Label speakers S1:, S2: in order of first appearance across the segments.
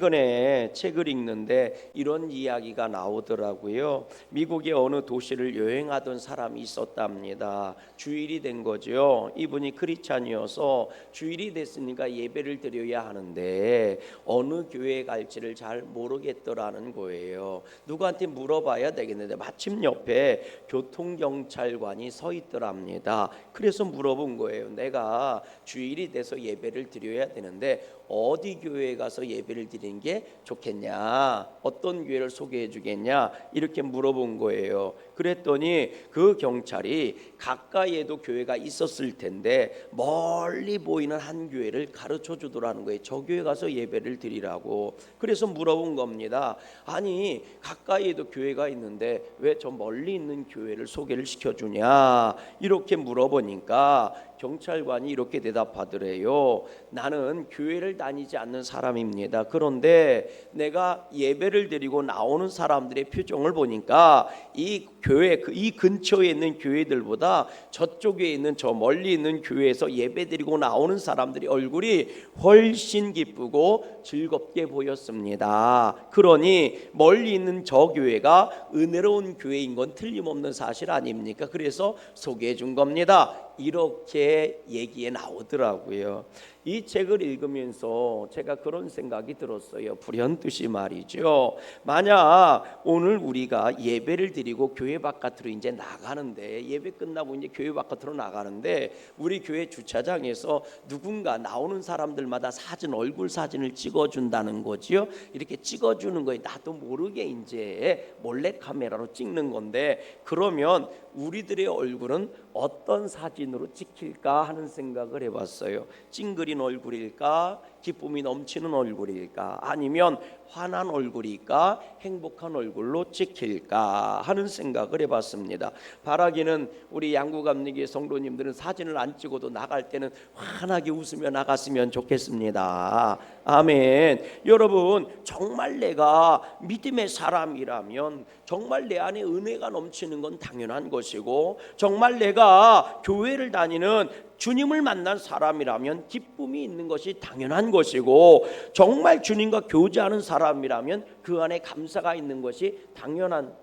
S1: 최근에 책을 읽는데 이런 이야기가 나오더라고요. 미국의 어느 도시를 여행하던 사람이 있었답니다. 주일이 된 거죠. 이분이 크리스찬이어서 주일이 됐으니까 예배를 드려야 하는데 어느 교회에 갈지를 잘 모르겠더라는 거예요. 누구한테 물어봐야 되겠는데 마침 옆에 교통경찰관이 서 있더랍니다. 그래서 물어본 거예요. 내가 주일이 돼서 예배를 드려야 되는데 어디 교회에 가서 예배를 드리는 게 좋겠냐, 어떤 교회를 소개해 주겠냐, 이렇게 물어본 거예요. 그랬더니 그 경찰이 가까이에도 교회가 있었을 텐데 멀리 보이는 한 교회를 가르쳐 주더라는 거예요. 저 교회 가서 예배를 드리라고. 그래서 물어본 겁니다. 아니, 가까이에도 교회가 있는데 왜 저 멀리 있는 교회를 소개를 시켜주냐, 이렇게 물어보니까 경찰관이 이렇게 대답하더래요. 나는 교회를 다니지 않는 사람입니다. 그런데 내가 예배를 드리고 나오는 사람들의 표정을 보니까 이 교회, 이 근처에 있는 교회들보다 저쪽에 있는, 저 멀리 있는 교회에서 예배 드리고 나오는 사람들의 얼굴이 훨씬 기쁘고 즐겁게 보였습니다. 그러니 멀리 있는 저 교회가 은혜로운 교회인 건 틀림없는 사실 아닙니까? 그래서 소개해 준 겁니다. 이렇게 얘기에 나오더라고요. 이 책을 읽으면서 제가 그런 생각이 들었어요. 불현듯이 말이죠. 만약 오늘 우리가 예배를 드리고 교회 바깥으로 이제 나가는데, 예배 끝나고 이제 교회 바깥으로 나가는데 우리 교회 주차장에서 누군가 나오는 사람들마다 얼굴 사진을 찍어준다는 거지요. 이렇게 찍어주는 거예요. 나도 모르게 이제 몰래 카메라로 찍는 건데, 그러면 우리들의 얼굴은 어떤 사진으로 찍힐까 하는 생각을 해봤어요. 찡그린 얼굴일까? 기쁨이 넘치는 얼굴일까? 아니면 화난 얼굴일까? 행복한 얼굴로 찍힐까 하는 생각을 해봤습니다. 바라기는 우리 양구감리교회 성도님들은 사진을 안 찍어도 나갈 때는 환하게 웃으며 나갔으면 좋겠습니다. 아멘. 여러분, 정말 내가 믿음의 사람이라면 정말 내 안에 은혜가 넘치는 건 당연한 것이고, 정말 내가 교회를 다니는 주님을 만난 사람이라면 기쁨이 있는 것이 당연한 것이고, 정말 주님과 교제하는 사람이라면 그 안에 감사가 있는 것이 당연한.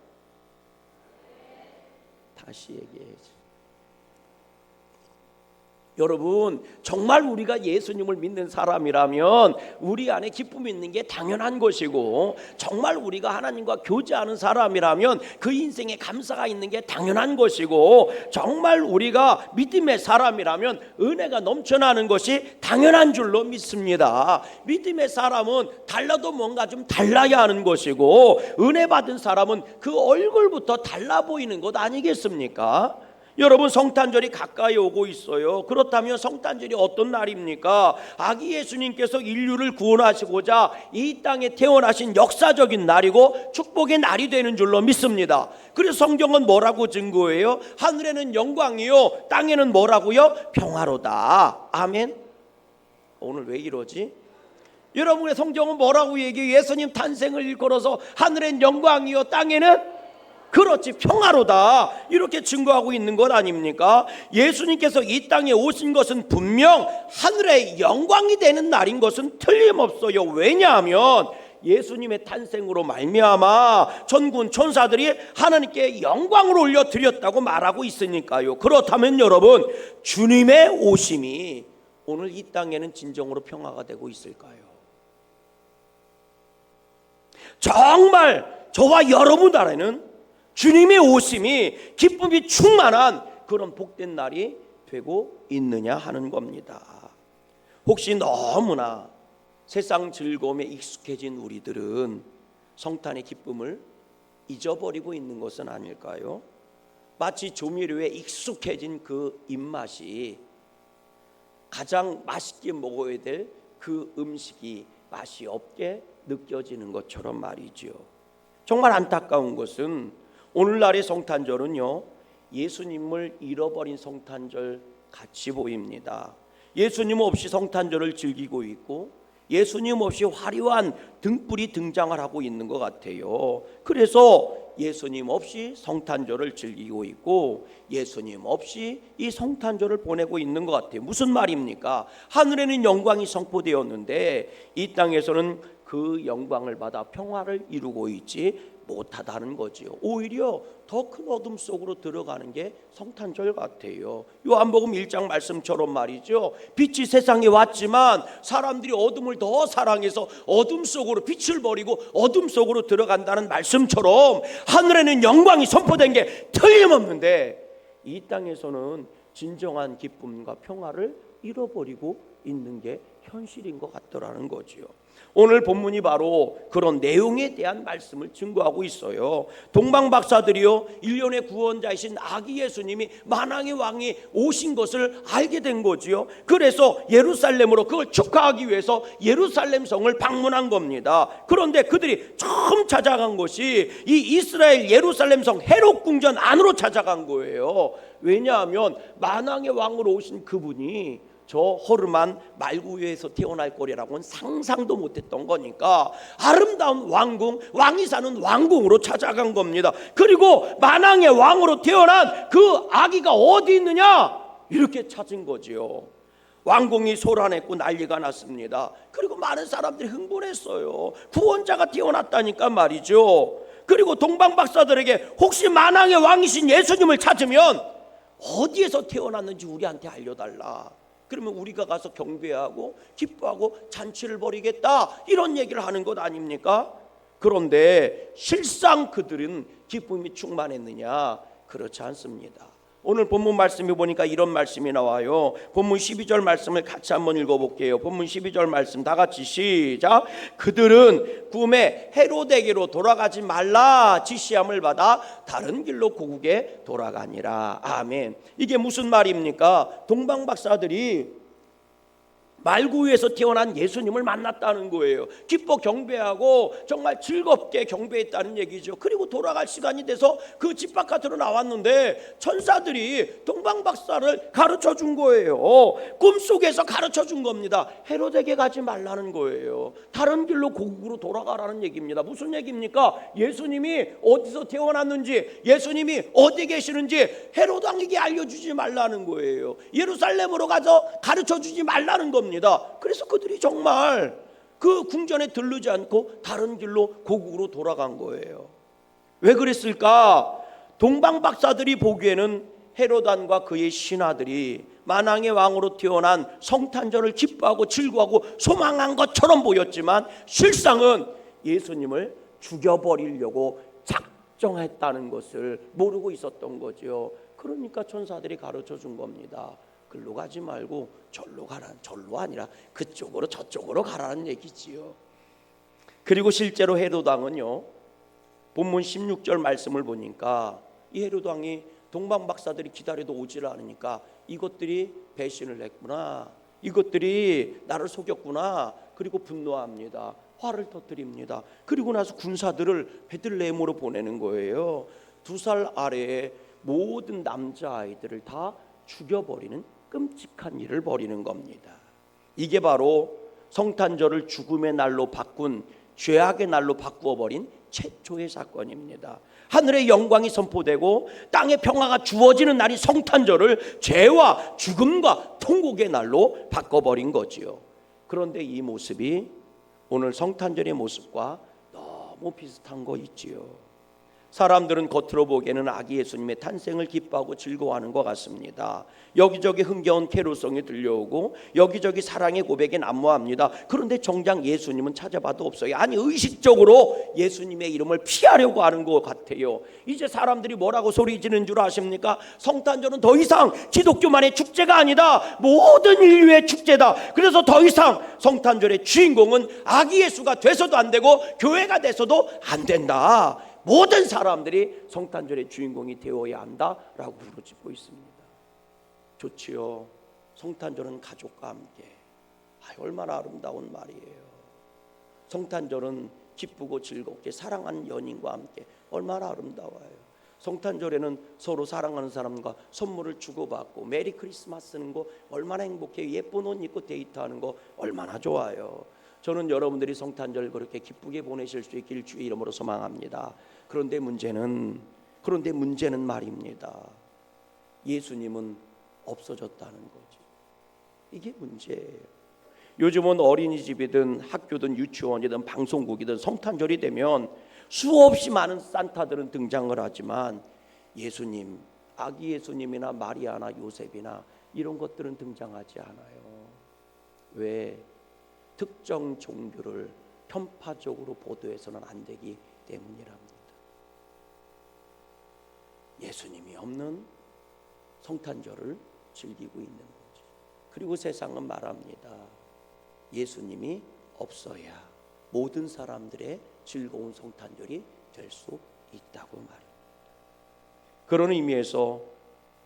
S1: 다시 얘기해야지. 여러분, 정말 우리가 예수님을 믿는 사람이라면 우리 안에 기쁨이 있는 게 당연한 것이고, 정말 우리가 하나님과 교제하는 사람이라면 그 인생에 감사가 있는 게 당연한 것이고, 정말 우리가 믿음의 사람이라면 은혜가 넘쳐나는 것이 당연한 줄로 믿습니다. 믿음의 사람은 달라도 뭔가 좀 달라야 하는 것이고, 은혜 받은 사람은 그 얼굴부터 달라 보이는 것 아니겠습니까? 여러분, 성탄절이 가까이 오고 있어요. 그렇다면 성탄절이 어떤 날입니까? 아기 예수님께서 인류를 구원하시고자 이 땅에 태어나신 역사적인 날이고 축복의 날이 되는 줄로 믿습니다. 그래서 성경은 뭐라고 증거해요? 하늘에는 영광이요, 땅에는 뭐라고요? 평화로다. 아멘. 오늘 왜 이러지? 여러분의 성경은 뭐라고 얘기해요? 예수님 탄생을 일컬어서 하늘엔 영광이요, 땅에는, 그렇지, 평화로다, 이렇게 증거하고 있는 것 아닙니까? 예수님께서 이 땅에 오신 것은 분명 하늘의 영광이 되는 날인 것은 틀림없어요. 왜냐하면 예수님의 탄생으로 말미암아 천군 천사들이 하나님께 영광을 올려드렸다고 말하고 있으니까요. 그렇다면 여러분, 주님의 오심이 오늘 이 땅에는 진정으로 평화가 되고 있을까요? 정말 저와 여러분 안에는 주님의 오심이, 기쁨이 충만한 그런 복된 날이 되고 있느냐 하는 겁니다. 혹시 너무나 세상 즐거움에 익숙해진 우리들은 성탄의 기쁨을 잊어버리고 있는 것은 아닐까요? 마치 조미료에 익숙해진 그 입맛이 가장 맛있게 먹어야 될 그 음식이 맛이 없게 느껴지는 것처럼 말이죠. 정말 안타까운 것은 오늘날의 성탄절은요, 예수님을 잃어버린 성탄절 같이 보입니다. 예수님 없이 성탄절을 즐기고 있고, 예수님 없이 화려한 등불이 등장을 하고 있는 것 같아요. 그래서 예수님 없이 성탄절을 즐기고 있고, 예수님 없이 이 성탄절을 보내고 있는 것 같아요. 무슨 말입니까? 하늘에는 영광이 선포되었는데 이 땅에서는 그 영광을 받아 평화를 이루고 있지 못하다는 거지요. 오히려 더 큰 어둠 속으로 들어가는 게 성탄절 같아요. 요한복음 1장 말씀처럼 말이죠. 빛이 세상에 왔지만 사람들이 어둠을 더 사랑해서 어둠 속으로 빛을 버리고 어둠 속으로 들어간다는 말씀처럼 하늘에는 영광이 선포된 게 틀림없는데 이 땅에서는 진정한 기쁨과 평화를 잃어버리고 있는 게 현실인 것 같더라는 거지요. 오늘 본문이 바로 그런 내용에 대한 말씀을 증거하고 있어요. 동방박사들이요, 일련의 구원자이신 아기 예수님이 만왕의 왕이 오신 것을 알게 된 거지요. 그래서 예루살렘으로 그걸 축하하기 위해서 예루살렘 성을 방문한 겁니다. 그런데 그들이 처음 찾아간 것이 이 이스라엘 예루살렘 성 헤롯 궁전 안으로 찾아간 거예요. 왜냐하면 만왕의 왕으로 오신 그분이 저 허름한 말구 위에서 태어날 거리라고는 상상도 못했던 거니까 아름다운 왕궁, 왕이 사는 왕궁으로 찾아간 겁니다. 그리고 만왕의 왕으로 태어난 그 아기가 어디 있느냐 이렇게 찾은 거지요. 왕궁이 소란했고 난리가 났습니다. 그리고 많은 사람들이 흥분했어요. 구원자가 태어났다니까 말이죠. 그리고 동방박사들에게 혹시 만왕의 왕이신 예수님을 찾으면 어디에서 태어났는지 우리한테 알려달라. 그러면 우리가 가서 경배하고 기뻐하고 잔치를 벌이겠다 이런 얘기를 하는 것 아닙니까? 그런데 실상 그들은 기쁨이 충만했느냐? 그렇지 않습니다. 오늘 본문 말씀에 보니까 이런 말씀이 나와요. 본문 12절 말씀을 같이 한번 읽어볼게요. 본문 12절 말씀 다 같이 시작. 그들은 꿈에 헤로데게로 돌아가지 말라 지시함을 받아 다른 길로 고국에 돌아가니라. 아멘. 이게 무슨 말입니까? 동방박사들이 말구 위에서 태어난 예수님을 만났다는 거예요. 기뻐 경배하고 정말 즐겁게 경배했다는 얘기죠. 그리고 돌아갈 시간이 돼서 그 집 바깥으로 나왔는데 천사들이 동방박사를 가르쳐 준 거예요. 꿈속에서 가르쳐 준 겁니다. 헤롯에게 가지 말라는 거예요. 다른 길로 고국으로 돌아가라는 얘기입니다. 무슨 얘기입니까? 예수님이 어디서 태어났는지, 예수님이 어디 계시는지 헤롯 왕에게 알려주지 말라는 거예요. 예루살렘으로 가서 가르쳐 주지 말라는 겁니다. 그래서 그들이 정말 그 궁전에 들르지 않고 다른 길로 고국으로 돌아간 거예요. 왜 그랬을까? 동방박사들이 보기에는 헤롯 왕과 그의 신하들이 만왕의 왕으로 태어난 성탄절을 기뻐하고 즐거워하고 소망한 것처럼 보였지만 실상은 예수님을 죽여버리려고 작정했다는 것을 모르고 있었던 거죠. 그러니까 천사들이 가르쳐 준 겁니다. 글로 가지 말고 절로 가라. 절로 아니라 그쪽으로 저쪽으로 가라는 얘기지요. 그리고 실제로 헤롯 왕은요, 본문 16절 말씀을 보니까 이 헤롯 왕이 동방박사들이 기다려도 오지를 않으니까 이것들이 배신을 했구나, 이것들이 나를 속였구나, 그리고 분노합니다. 화를 터뜨립니다. 그리고 나서 군사들을 베들레헴으로 보내는 거예요. 2살 아래의 모든 남자아이들을 다 죽여버리는 끔찍한 일을 벌이는 겁니다. 이게 바로 성탄절을 죽음의 날로 바꾼, 죄악의 날로 바꾸어버린 최초의 사건입니다. 하늘의 영광이 선포되고 땅의 평화가 주어지는 날이 성탄절을 죄와 죽음과 통곡의 날로 바꿔버린 거지요. 그런데 이 모습이 오늘 성탄절의 모습과 너무 비슷한 거 있지요. 사람들은 겉으로 보기에는 아기 예수님의 탄생을 기뻐하고 즐거워하는 것 같습니다. 여기저기 흥겨운 캐롤송이 들려오고 여기저기 사랑의 고백이 난무합니다. 그런데 정작 예수님은 찾아봐도 없어요. 아니, 의식적으로 예수님의 이름을 피하려고 하는 것 같아요. 이제 사람들이 뭐라고 소리 지르는 줄 아십니까? 성탄절은 더 이상 기독교만의 축제가 아니다, 모든 인류의 축제다. 그래서 더 이상 성탄절의 주인공은 아기 예수가 돼서도 안 되고 교회가 돼서도 안 된다. 모든 사람들이 성탄절의 주인공이 되어야 한다라고 부르짖고 있습니다. 좋지요. 성탄절은 가족과 함께. 얼마나 아름다운 말이에요. 성탄절은 기쁘고 즐겁게 사랑하는 연인과 함께. 얼마나 아름다워요. 성탄절에는 서로 사랑하는 사람과 선물을 주고받고 메리 크리스마스는 거 얼마나 행복해요. 예쁜 옷 입고 데이트하는 거 얼마나 좋아요. 저는 여러분들이 성탄절 그렇게 기쁘게 보내실 수 있길 주의 이름으로 소망합니다. 그런데 문제는 말입니다. 예수님은 없어졌다는 거죠. 이게 문제예요. 요즘은 어린이집이든 학교든 유치원이든 방송국이든 성탄절이 되면 수없이 많은 산타들은 등장을 하지만 예수님, 아기 예수님이나 마리아나 요셉이나 이런 것들은 등장하지 않아요. 왜? 특정 종교를 편파적으로 보도해서는 안 되기 때문이랍니다. 예수님이 없는 성탄절을 즐기고 있는 거죠. 그리고 세상은 말합니다. 예수님이 없어야 모든 사람들의 즐거운 성탄절이 될 수 있다고 말입니다. 그런 의미에서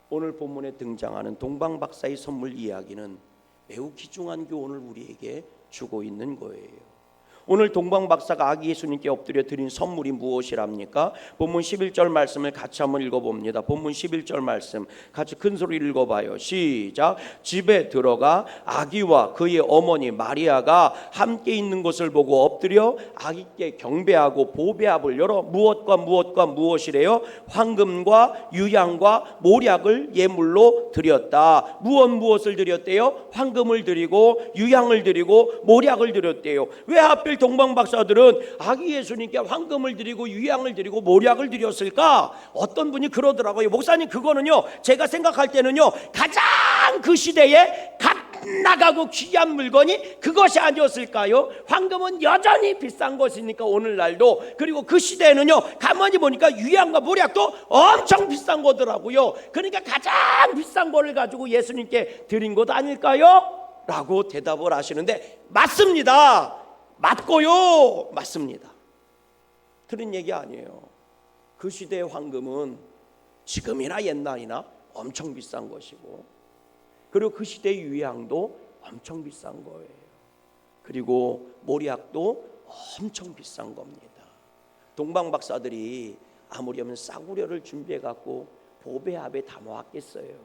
S1: 오늘 본문에 등장하는 동방박사의 선물 이야기는 매우 귀중한 교훈을 우리에게 주고 있는 거예요. 오늘 동방박사가 아기 예수님께 엎드려 드린 선물이 무엇이랍니까? 본문 11절 말씀을 같이 한번 읽어봅니다. 본문 11절 말씀 같이 큰 소리로 읽어봐요. 시작. 집에 들어가 아기와 그의 어머니 마리아가 함께 있는 것을 보고 엎드려 아기께 경배하고 보배압을 열어 무엇과 무엇이래요? 황금과 유향과 모략을 예물로 드렸다. 무엇을 드렸대요? 황금을 드리고 유향을 드리고 모략을 드렸대요. 왜 하필 동방박사들은 아기 예수님께 황금을 드리고 유향을 드리고 모략을 드렸을까? 어떤 분이 그러더라고요. 목사님, 그거는요, 제가 생각할 때는요, 가장 그 시대에 값 나가고 귀한 물건이 그것이 아니었을까요? 황금은 여전히 비싼 것이니까 오늘날도. 그리고 그 시대에는요, 가만히 보니까 유향과 모략도 엄청 비싼 거더라고요. 그러니까 가장 비싼 거를 가지고 예수님께 드린 것 아닐까요? 라고 대답을 하시는데 맞습니다. 맞고요. 맞습니다. 틀린 얘기 아니에요. 그 시대의 황금은 지금이나 옛날이나 엄청 비싼 것이고, 그리고 그 시대의 유향도 엄청 비싼 거예요. 그리고 모략도 엄청 비싼 겁니다. 동방박사들이 아무렴 싸구려를 준비해 갖고 보배압에 담아왔겠어요.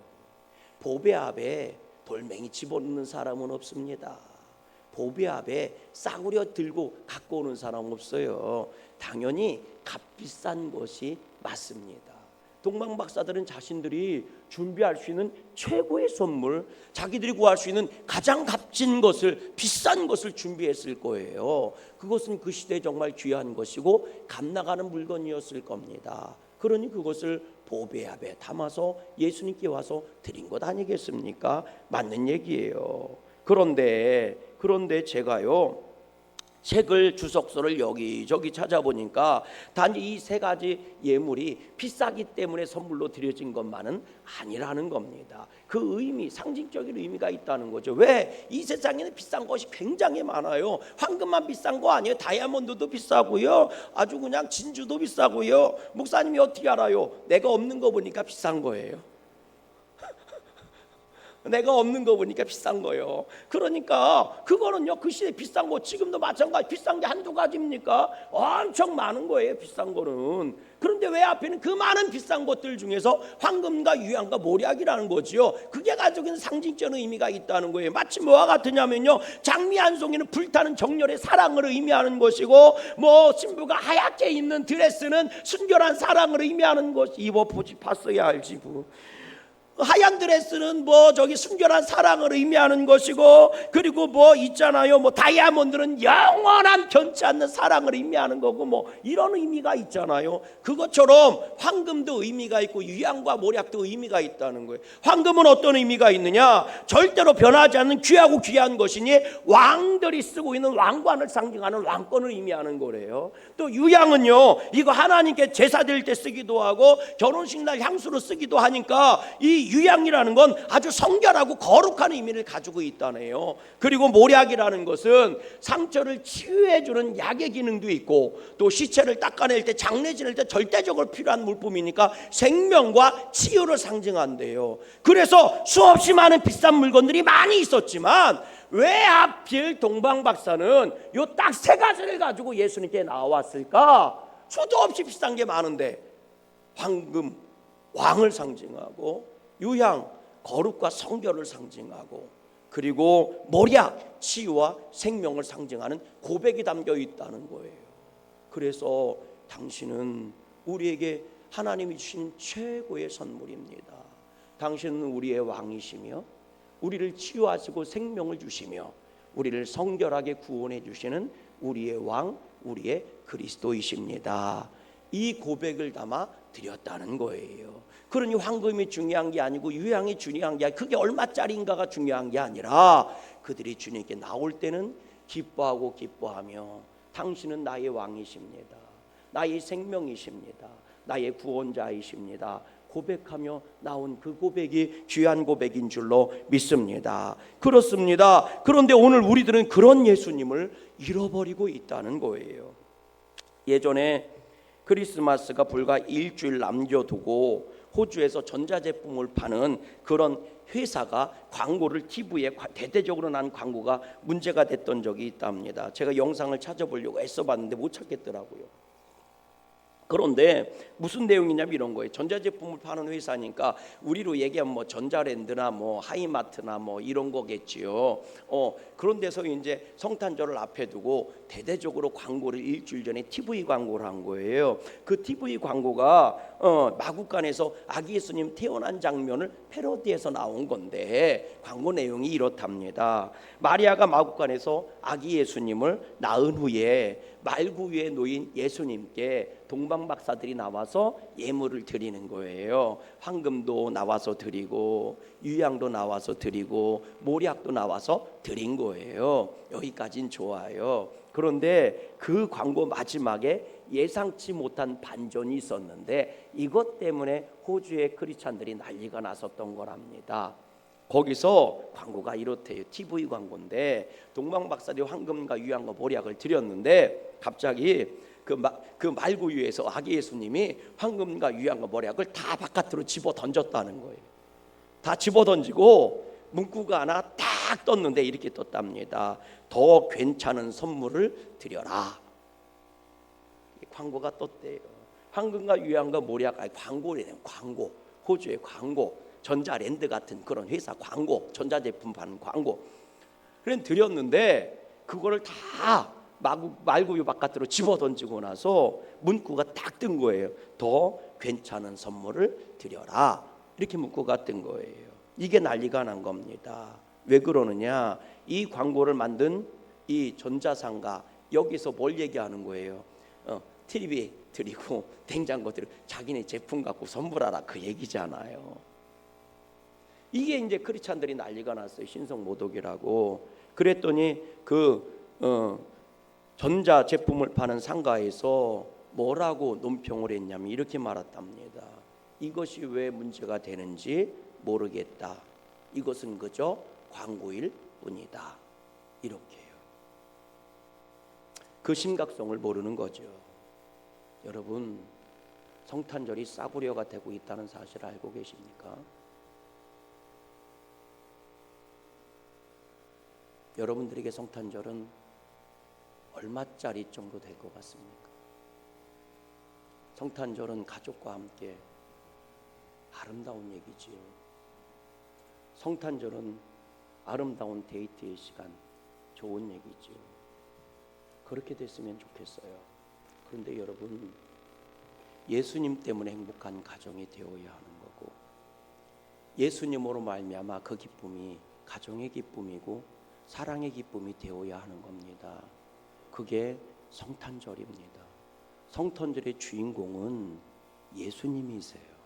S1: 보배압에 돌멩이 집어넣는 사람은 없습니다. 보배압에 싸구려 들고 갖고 오는 사람 없어요. 당연히 값비싼 것이 맞습니다. 동방박사들은 자신들이 준비할 수 있는 최고의 선물, 자기들이 구할 수 있는 가장 값진 것을, 비싼 것을 준비했을 거예요. 그것은 그 시대에 정말 귀한 것이고 값나가는 물건이었을 겁니다. 그러니 그것을 보배압에 담아서 예수님께 와서 드린 것 아니겠습니까? 맞는 얘기예요. 그런데 제가요, 책을 주석서를 여기저기 찾아보니까 단지 이 세 가지 예물이 비싸기 때문에 선물로 드려진 것만은 아니라는 겁니다. 그 의미, 상징적인 의미가 있다는 거죠. 왜? 이 세상에는 비싼 것이 굉장히 많아요. 황금만 비싼 거 아니에요. 다이아몬드도 비싸고요, 아주 그냥 진주도 비싸고요. 목사님이 어떻게 알아요? 내가 없는 거 보니까 비싼 거예요. 내가 없는 거 보니까 비싼 거예요. 그러니까 그거는요, 그 시대에 비싼 거, 지금도 마찬가지. 비싼 게 한두 가지입니까? 엄청 많은 거예요, 비싼 거는. 그런데 왜 앞에는 그 많은 비싼 것들 중에서 황금과 유향과 모략이라는 거지요. 그게 가지고 있는 상징적 의미가 있다는 거예요. 마치 뭐와 같으냐면요, 장미 한 송이는 불타는 정열의 사랑을 의미하는 것이고, 뭐 신부가 하얗게 입는 드레스는 순결한 사랑을 의미하는 것. 입어보지 봤어야 알지 뭐. 하얀 드레스는 뭐 저기 순결한 사랑을 의미하는 것이고, 그리고 뭐 있잖아요, 뭐 다이아몬드는 영원한 변치 않는 사랑을 의미하는 거고, 뭐 이런 의미가 있잖아요. 그것처럼 황금도 의미가 있고 유향과 모략도 의미가 있다는 거예요. 황금은 어떤 의미가 있느냐? 절대로 변하지 않는 귀하고 귀한 것이니 왕들이 쓰고 있는 왕관을 상징하는 왕권을 의미하는 거래요. 또 유향은요, 이거 하나님께 제사 드릴 때 쓰기도 하고 결혼식 날 향수로 쓰기도 하니까 이 유향이라는 건 아주 성결하고 거룩한 의미를 가지고 있다네요. 그리고 모략이라는 것은 상처를 치유해주는 약의 기능도 있고, 또 시체를 닦아낼 때, 장례 지낼 때 절대적으로 필요한 물품이니까 생명과 치유를 상징한대요. 그래서 수없이 많은 비싼 물건들이 많이 있었지만 왜 하필 동방박사는 요 딱 세 가지를 가지고 예수님께 나왔을까? 수도 없이 비싼 게 많은데 황금, 왕을 상징하고, 유향, 거룩과 성결을 상징하고, 그리고 모략, 치유와 생명을 상징하는 고백이 담겨 있다는 거예요. 그래서 당신은 우리에게 하나님이 주신 최고의 선물입니다. 당신은 우리의 왕이시며 우리를 치유하시고 생명을 주시며 우리를 성결하게 구원해 주시는 우리의 왕, 우리의 그리스도이십니다. 이 고백을 담아 드렸다는 거예요. 그러니 황금이 중요한 게 아니고 유향이 중요한 게 아니고 그게 얼마짜리인가가 중요한 게 아니라 그들이 주님께 나올 때는 기뻐하고 기뻐하며 당신은 나의 왕이십니다. 나의 생명이십니다. 나의 구원자이십니다. 고백하며 나온 그 고백이 귀한 고백인 줄로 믿습니다. 그렇습니다. 그런데 오늘 우리들은 그런 예수님을 잃어버리고 있다는 거예요. 예전에 크리스마스가 불과 일주일 남겨두고 호주에서 전자제품을 파는 그런 회사가 광고를 TV에 대대적으로 난 광고가 문제가 됐던 적이 있답니다. 제가 영상을 찾아보려고 애써봤는데 못 찾겠더라고요. 그런데 무슨 내용이냐면 이런 거예요. 전자제품을 파는 회사니까 우리로 얘기하면 뭐 전자랜드나 뭐 하이마트나 뭐 이런 거겠지요. 그런 데서 이제 성탄절을 앞에 두고 대대적으로 광고를 일주일 전에 TV 광고를 한 거예요. 그 TV 광고가 마구간에서 아기 예수님 태어난 장면을 패러디해서 나온 건데 광고 내용이 이렇답니다. 마리아가 마구간에서 아기 예수님을 낳은 후에 말구 위에 놓인 예수님께 동방박사들이 나와서 예물을 드리는 거예요. 황금도 나와서 드리고 유향도 나와서 드리고 모략도 나와서 드린 거예요. 여기까진 좋아요. 그런데 그 광고 마지막에 예상치 못한 반전이 있었는데 이것 때문에 호주의 크리스찬들이 난리가 났었던 거랍니다. 거기서 광고가 이렇대요. TV 광고인데 동방박사들이 황금과 유향과 모략을 드렸는데 갑자기 그 말구 위에서 아기 예수님이 황금과 유향과 모략을 다 바깥으로 집어 던졌다는 거예요. 다 집어 던지고 문구가 하나 딱 떴는데 이렇게 떴답니다. 더 괜찮은 선물을 드려라. 광고가 떴대요. 황금과 유향과 모략, 광고래요. 광고. 호주의 광고. 전자랜드 같은 그런 회사 광고, 전자제품 파는 광고. 그래 드렸는데 그거를 다 말구유 바깥으로 집어 던지고 나서 문구가 딱 뜬 거예요. 더 괜찮은 선물을 드려라. 이렇게 문구가 뜬 거예요. 이게 난리가 난 겁니다. 왜 그러느냐? 이 광고를 만든 이 전자상가 여기서 뭘 얘기하는 거예요? TV 드리고 냉장고 드리고 자기네 제품 갖고 선물하라 그 얘기잖아요. 이게 이제 크리스찬들이 난리가 났어요. 신성 모독이라고. 그랬더니 전자 제품을 파는 상가에서 뭐라고 논평을 했냐면 이렇게 말했답니다. 이것이 왜 문제가 되는지 모르겠다. 이것은 그저 광고일 뿐이다. 이렇게요. 그 심각성을 모르는 거죠. 여러분, 성탄절이 싸구려가 되고 있다는 사실을 알고 계십니까? 여러분들에게 성탄절은 얼마짜리 정도 될 것 같습니까? 성탄절은 가족과 함께 아름다운 얘기지요. 성탄절은 아름다운 데이트의 시간, 좋은 얘기지요. 그렇게 됐으면 좋겠어요. 그런데 여러분, 예수님 때문에 행복한 가정이 되어야 하는 거고 예수님으로 말미암아 그 기쁨이 가정의 기쁨이고 사랑의 기쁨이 되어야 하는 겁니다. 그게 성탄절입니다. 성탄절의 주인공은 예수님이세요.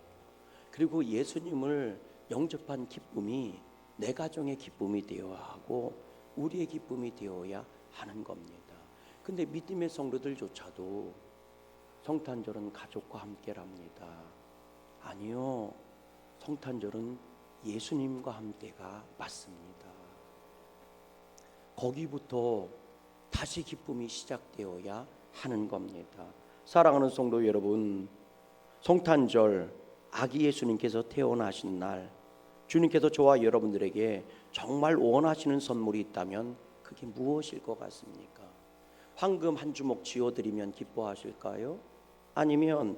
S1: 그리고 예수님을 영접한 기쁨이 내 가정의 기쁨이 되어야 하고 우리의 기쁨이 되어야 하는 겁니다. 근데 믿음의 성도들조차도 성탄절은 가족과 함께랍니다. 아니요, 성탄절은 예수님과 함께가 맞습니다. 거기부터 다시 기쁨이 시작되어야 하는 겁니다. 사랑하는 성도 여러분, 성탄절 아기 예수님께서 태어나신 날 주님께서 저와 여러분들에게 정말 원하시는 선물이 있다면 그게 무엇일 것 같습니까? 황금 한 주먹 쥐어드리면 기뻐하실까요? 아니면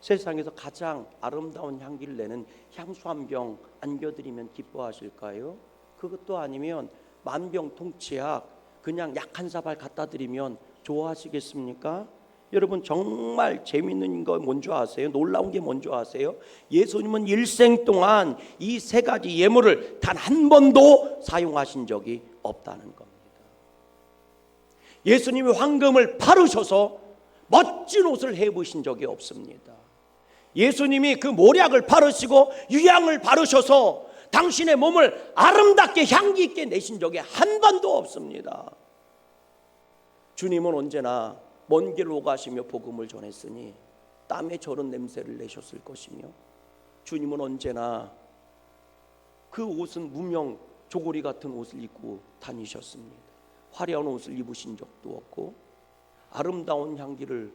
S1: 세상에서 가장 아름다운 향기를 내는 향수 한 병 안겨드리면 기뻐하실까요? 그것도 아니면 만병통치약 그냥 약 한 사발 갖다 드리면 좋아하시겠습니까? 여러분 정말 재밌는 거 뭔지 아세요? 놀라운 게 뭔지 아세요? 예수님은 일생 동안 이 세 가지 예물을 단 한 번도 사용하신 적이 없다는 겁니다. 예수님이 황금을 바르셔서 멋진 옷을 해보신 적이 없습니다. 예수님이 그 모략을 바르시고 유향을 바르셔서 당신의 몸을 아름답게 향기 있게 내신 적이 한 번도 없습니다. 주님은 언제나 먼 길 오가시며 복음을 전했으니 땀에 절은 냄새를 내셨을 것이며, 주님은 언제나 그 옷은 무명 조고리 같은 옷을 입고 다니셨습니다. 화려한 옷을 입으신 적도 없고 아름다운 향기를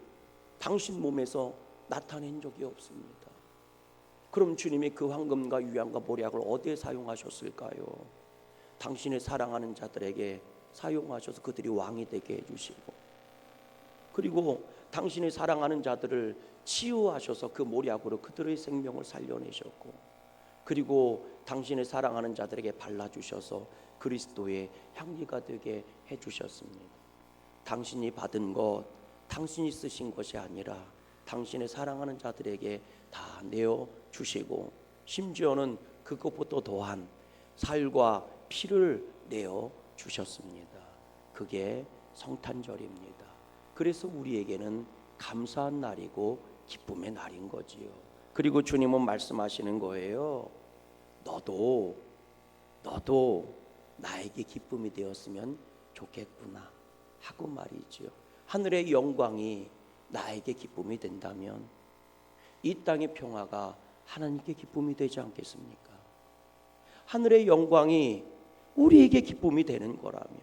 S1: 당신 몸에서 나타낸 적이 없습니다. 그럼 주님이 그 황금과 유향과 모략을 어디에 사용하셨을까요? 당신의 사랑하는 자들에게 사용하셔서 그들이 왕이 되게 해주시고, 그리고 당신의 사랑하는 자들을 치유하셔서 그 모략으로 그들의 생명을 살려내셨고, 그리고 당신의 사랑하는 자들에게 발라주셔서 그리스도의 향기가 되게 해주셨습니다. 당신이 받은 것, 당신이 쓰신 것이 아니라 당신의 사랑하는 자들에게 다 내어주시고, 심지어는 그것보다 더한 살과 피를 내어주셨습니다. 그게 성탄절입니다. 그래서 우리에게는 감사한 날이고 기쁨의 날인 거지요. 그리고 주님은 말씀하시는 거예요. 너도 나에게 기쁨이 되었으면 좋겠구나 하고 말이지요. 하늘의 영광이 나에게 기쁨이 된다면 이 땅의 평화가 하나님께 기쁨이 되지 않겠습니까? 하늘의 영광이 우리에게 기쁨이 되는 거라면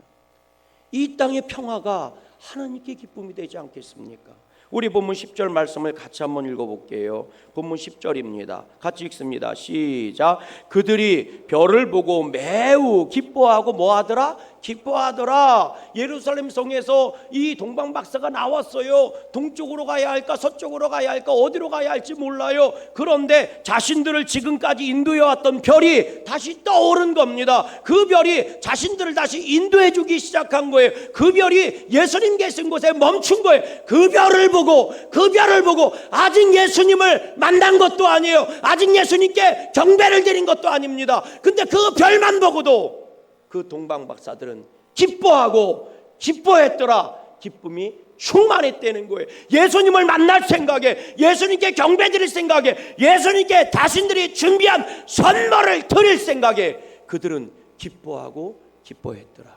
S1: 이 땅의 평화가 하나님께 기쁨이 되지 않겠습니까? 우리 본문 10절 말씀을 같이 한번 읽어볼게요. 본문 10절입니다. 같이 읽습니다. 시작. 그들이 별을 보고 매우 기뻐하고 뭐하더라? 기뻐하더라. 예루살렘 성에서 이 동방박사가 나왔어요. 동쪽으로 가야 할까 서쪽으로 가야 할까 어디로 가야 할지 몰라요. 그런데 자신들을 지금까지 인도해왔던 별이 다시 떠오른 겁니다. 그 별이 자신들을 다시 인도해 주기 시작한 거예요. 그 별이 예수님 계신 곳에 멈춘 거예요. 그 별을 보고 아직 예수님을 만난 것도 아니에요. 아직 예수님께 경배를 드린 것도 아닙니다. 근데 그 별만 보고도 그 동방박사들은 기뻐하고 기뻐했더라. 기쁨이 충만했다는 거예요. 예수님을 만날 생각에, 예수님께 경배 드릴 생각에, 예수님께 자신들이 준비한 선물을 드릴 생각에 그들은 기뻐하고 기뻐했더라.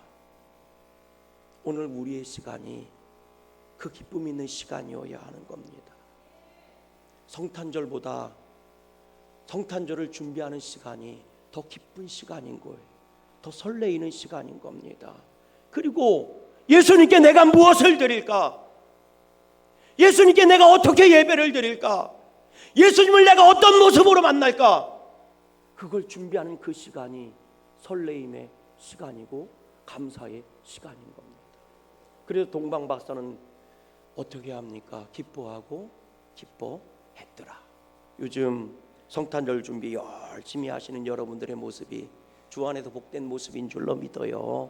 S1: 오늘 우리의 시간이 그 기쁨 있는 시간이어야 하는 겁니다. 성탄절보다 성탄절을 준비하는 시간이 더 기쁜 시간인 거예요. 더 설레이는 시간인 겁니다. 그리고 예수님께 내가 무엇을 드릴까? 예수님께 내가 어떻게 예배를 드릴까? 예수님을 내가 어떤 모습으로 만날까? 그걸 준비하는 그 시간이 설레임의 시간이고 감사의 시간인 겁니다. 그래서 동방박사는 어떻게 합니까? 기뻐하고 기뻐했더라. 요즘 성탄절 준비 열심히 하시는 여러분들의 모습이 주 안에서 복된 모습인 줄로 믿어요.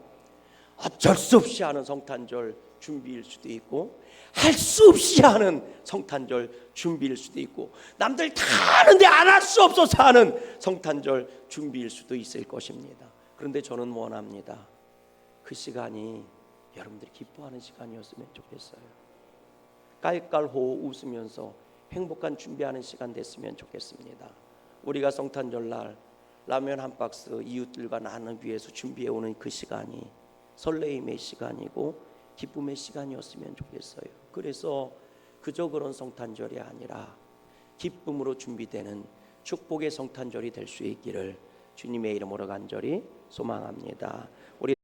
S1: 어쩔 수 없이 하는 성탄절 준비일 수도 있고, 할 수 없이 하는 성탄절 준비일 수도 있고, 남들 다 하는데 안 할 수 없어서 하는 성탄절 준비일 수도 있을 것입니다. 그런데 저는 원합니다. 그 시간이 여러분들이 기뻐하는 시간이었으면 좋겠어요. 깔깔호 웃으면서 행복한 준비하는 시간 됐으면 좋겠습니다. 우리가 성탄절날 라면 한 박스 이웃들과 나누기 위해서 준비해오는 그 시간이 설레임의 시간이고 기쁨의 시간이었으면 좋겠어요. 그래서 그저 그런 성탄절이 아니라 기쁨으로 준비되는 축복의 성탄절이 될 수 있기를 주님의 이름으로 간절히 소망합니다. 우리